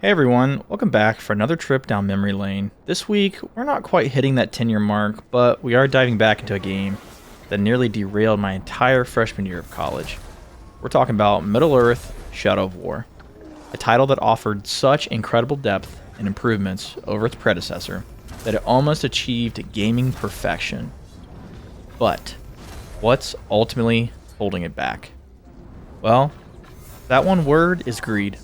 Hey everyone, welcome back for another trip down memory lane. This week, we're not quite hitting that 10-year mark, but we are diving back into a game that nearly derailed my entire freshman year of college. We're talking about Middle-earth: Shadow of War, a title that offered such incredible depth and improvements over its predecessor that it almost achieved gaming perfection. But what's ultimately holding it back? Well, that one word is greed.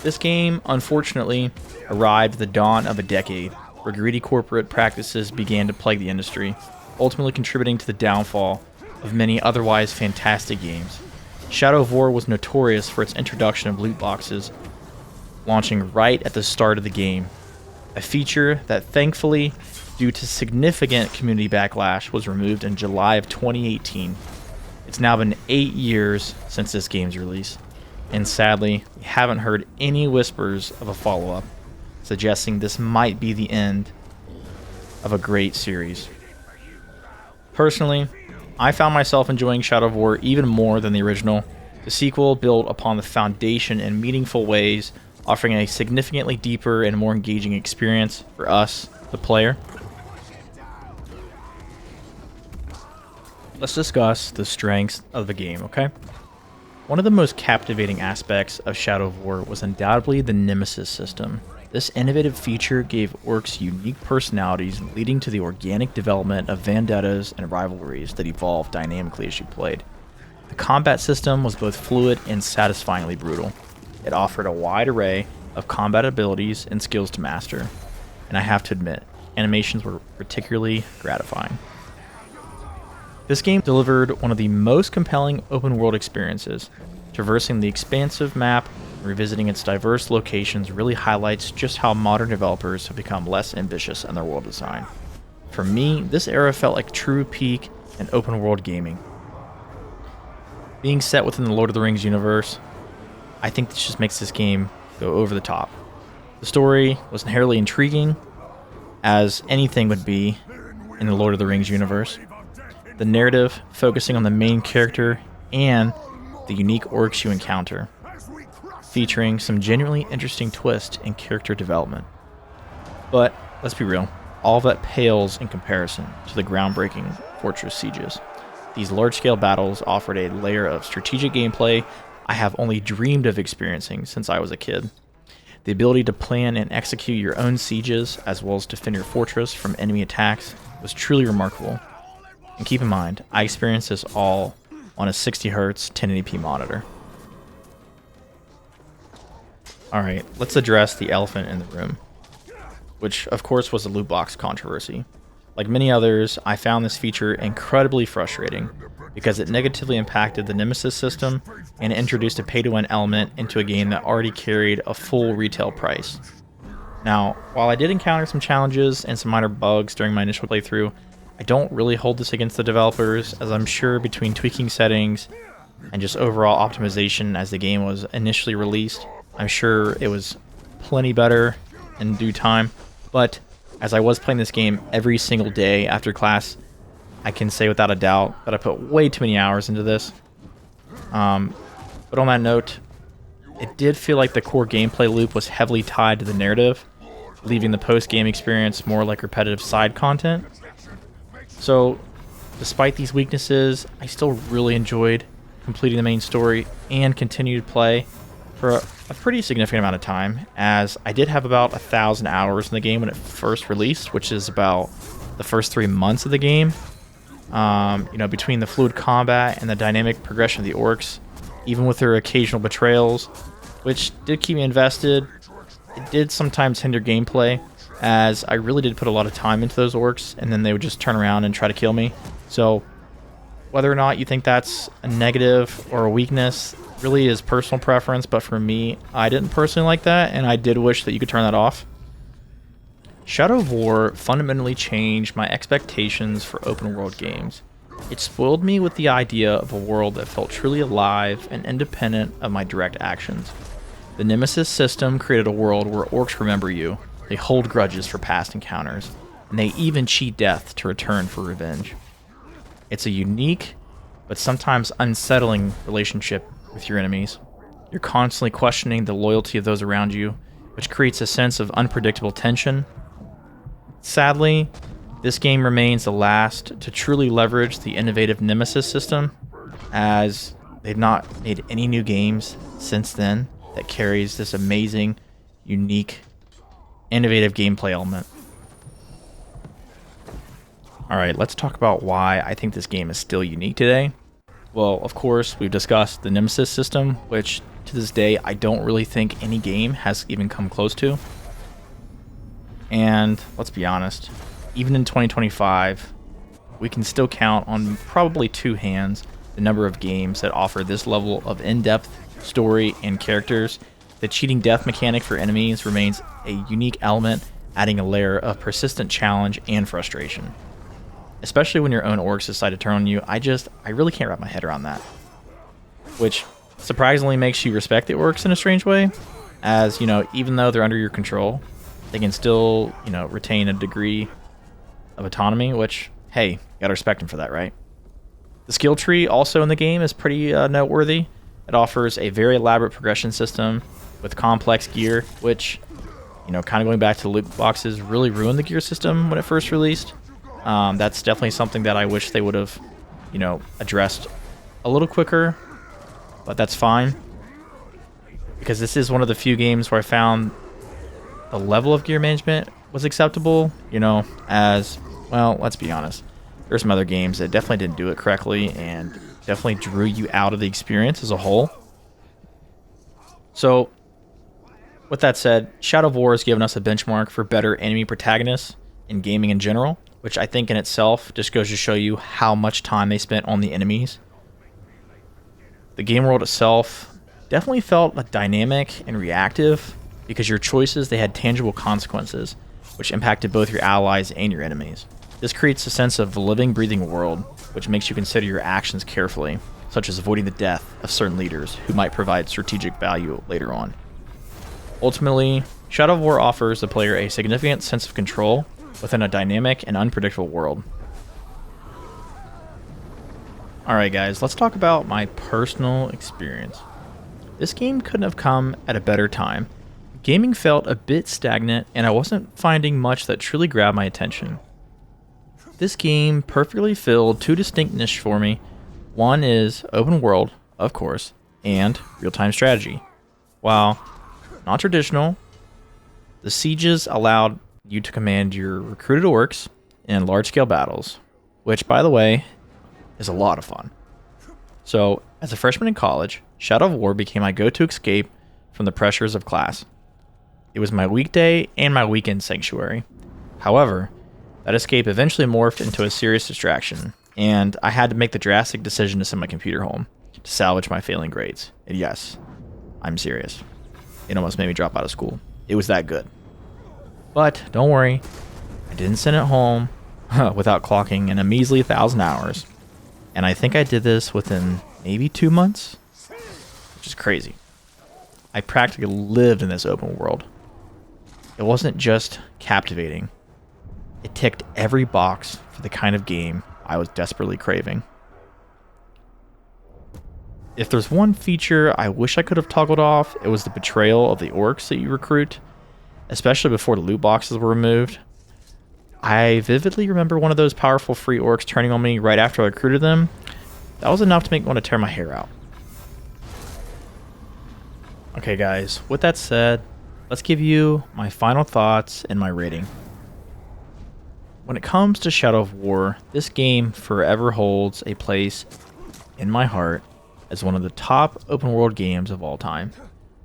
This game, unfortunately, arrived at the dawn of a decade where greedy corporate practices began to plague the industry, ultimately contributing to the downfall of many otherwise fantastic games. Shadow of War was notorious for its introduction of loot boxes, launching right at the start of the game, a feature that thankfully, due to significant community backlash, was removed in July of 2018. It's now been 8 years since this game's release, and sadly, we haven't heard any whispers of a follow-up, suggesting this might be the end of a great series. Personally, I found myself enjoying Shadow of War even more than the original. The sequel built upon the foundation in meaningful ways, offering a significantly deeper and more engaging experience for us, the player. Let's discuss the strengths of the game, okay? One of the most captivating aspects of Shadow of War was undoubtedly the nemesis system. This innovative feature gave orcs unique personalities, leading to the organic development of vendettas and rivalries that evolved dynamically as you played. The combat system was both fluid and satisfyingly brutal. It offered a wide array of combat abilities and skills to master, and I have to admit, animations were particularly gratifying. This game delivered one of the most compelling open-world experiences. Traversing the expansive map and revisiting its diverse locations really highlights just how modern developers have become less ambitious in their world design. For me, this era felt like true peak in open-world gaming. Being set within the Lord of the Rings universe, I think this just makes this game go over the top. The story was inherently intriguing, as anything would be in the Lord of the Rings universe. The narrative focusing on the main character and the unique orcs you encounter, featuring some genuinely interesting twists in character development. But let's be real, all of that pales in comparison to the groundbreaking fortress sieges. These large-scale battles offered a layer of strategic gameplay I have only dreamed of experiencing since I was a kid. The ability to plan and execute your own sieges, as well as defend your fortress from enemy attacks, was truly remarkable. And keep in mind, I experienced this all on a 60Hz 1080p monitor. Alright, let's address the elephant in the room, which of course was the loot box controversy. Like many others, I found this feature incredibly frustrating because it negatively impacted the nemesis system and it introduced a pay-to-win element into a game that already carried a full retail price. Now, while I did encounter some challenges and some minor bugs during my initial playthrough, I don't really hold this against the developers, as I'm sure between tweaking settings and just overall optimization as the game was initially released, I'm sure it was plenty better in due time. But as I was playing this game every single day after class, I can say without a doubt that I put way too many hours into this. But on that note, it did feel like the core gameplay loop was heavily tied to the narrative, leaving the post-game experience more like repetitive side content. So, despite these weaknesses, I still really enjoyed completing the main story and continued to play for a pretty significant amount of time, as I did have about 1,000 hours in the game when it first released, which is about the first 3 months of the game. Between the fluid combat and the dynamic progression of the orcs, even with their occasional betrayals, which did keep me invested, it did sometimes hinder gameplay, as I really did put a lot of time into those orcs, and then they would just turn around and try to kill me. So, whether or not you think that's a negative or a weakness really is personal preference, but for me, I didn't personally like that, and I did wish that you could turn that off. Shadow of War fundamentally changed my expectations for open-world games. It spoiled me with the idea of a world that felt truly alive and independent of my direct actions. The nemesis system created a world where orcs remember you, they hold grudges for past encounters, and they even cheat death to return for revenge. It's a unique, but sometimes unsettling relationship with your enemies. You're constantly questioning the loyalty of those around you, which creates a sense of unpredictable tension. Sadly, this game remains the last to truly leverage the innovative Nemesis system, as they've not made any new games since then that carries this amazing, unique, innovative gameplay element. Alright, let's talk about why I think this game is still unique today. Well, of course, we've discussed the Nemesis system, which to this day I don't really think any game has even come close to. And let's be honest, even in 2025, we can still count on probably two hands the number of games that offer this level of in-depth story and characters. The cheating death mechanic for enemies remains a unique element, adding a layer of persistent challenge and frustration. Especially when your own orcs decide to turn on you, I really can't wrap my head around that. Which surprisingly makes you respect the orcs in a strange way, as, even though they're under your control, they can still, retain a degree of autonomy, which, hey, you gotta respect them for that, right? The skill tree also in the game is pretty noteworthy. It offers a very elaborate progression system with complex gear, which, kind of going back to the loot boxes, really ruined the gear system when it first released. That's definitely something that I wish they would have, addressed a little quicker, but that's fine. Because this is one of the few games where I found the level of gear management was acceptable, as, well, let's be honest. There's some other games that definitely didn't do it correctly and definitely drew you out of the experience as a whole. So, with that said, Shadow of War has given us a benchmark for better enemy protagonists in gaming in general, which I think in itself just goes to show you how much time they spent on the enemies. The game world itself definitely felt dynamic and reactive, because your choices, they had tangible consequences, which impacted both your allies and your enemies. This creates a sense of a living, breathing world, which makes you consider your actions carefully, such as avoiding the death of certain leaders who might provide strategic value later on. Ultimately, Shadow of War offers the player a significant sense of control within a dynamic and unpredictable world. Alright guys, let's talk about my personal experience. This game couldn't have come at a better time. Gaming felt a bit stagnant, and I wasn't finding much that truly grabbed my attention. This game perfectly filled two distinct niches for me. One is open world, of course, and real-time strategy. While not traditional, the sieges allowed you to command your recruited orcs in large-scale battles, which, by the way, is a lot of fun. So, as a freshman in college, Shadow of War became my go-to escape from the pressures of class. It was my weekday and my weekend sanctuary. However, that escape eventually morphed into a serious distraction, and I had to make the drastic decision to send my computer home to salvage my failing grades. And yes, I'm serious. It almost made me drop out of school. It was that good. But don't worry, I didn't send it home without clocking in a measly 1,000 hours. And I think I did this within maybe 2 months, which is crazy. I practically lived in this open world. It wasn't just captivating. It ticked every box for the kind of game I was desperately craving. If there's one feature I wish I could have toggled off, it was the betrayal of the orcs that you recruit, especially before the loot boxes were removed. I vividly remember one of those powerful free orcs turning on me right after I recruited them. That was enough to make me want to tear my hair out. Okay guys, with that said, let's give you my final thoughts and my rating. When it comes to Shadow of War, this game forever holds a place in my heart as one of the top open world games of all time.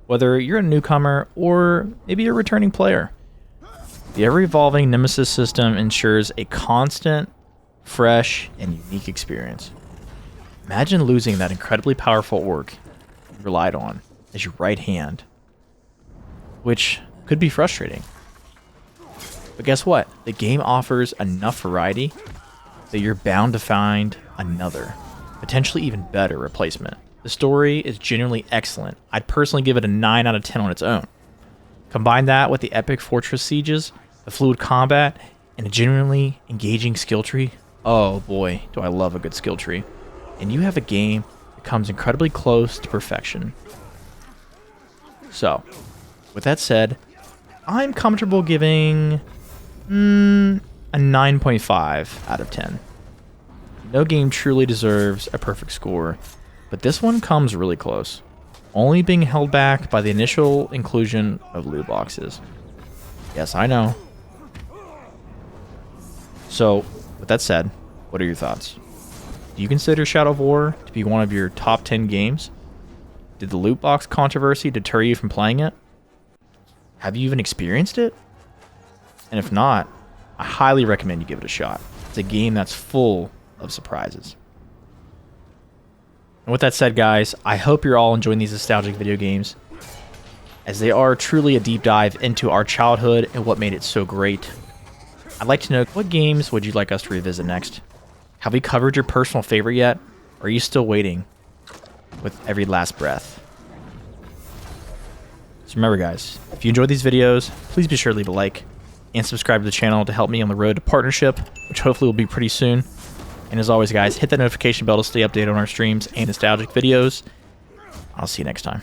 Whether you're a newcomer or maybe a returning player, the ever-evolving Nemesis system ensures a constant, fresh, and unique experience. Imagine losing that incredibly powerful orc you relied on as your right hand, which could be frustrating. But guess what? The game offers enough variety that you're bound to find another, potentially even better replacement. The story is genuinely excellent. I'd personally give it a 9 out of 10 on its own. Combine that with the epic fortress sieges, the fluid combat, and a genuinely engaging skill tree. Oh boy, do I love a good skill tree. And you have a game that comes incredibly close to perfection. So, with that said, I'm comfortable giving a 9.5 out of 10. No game truly deserves a perfect score, but this one comes really close, only being held back by the initial inclusion of loot boxes. Yes, I know. So, with that said, what are your thoughts? Do you consider Shadow of War to be one of your top 10 games? Did the loot box controversy deter you from playing it? Have you even experienced it? And if not, I highly recommend you give it a shot. It's a game that's full of surprises. And with that said, guys, I hope you're all enjoying these nostalgic video games, as they are truly a deep dive into our childhood and what made it so great. I'd like to know, what games would you like us to revisit next? Have we covered your personal favorite yet? Or are you still waiting with every last breath? So remember, guys, if you enjoyed these videos, please be sure to leave a like and subscribe to the channel to help me on the road to partnership, which hopefully will be pretty soon. And as always, guys, hit that notification bell to stay updated on our streams and nostalgic videos. I'll see you next time.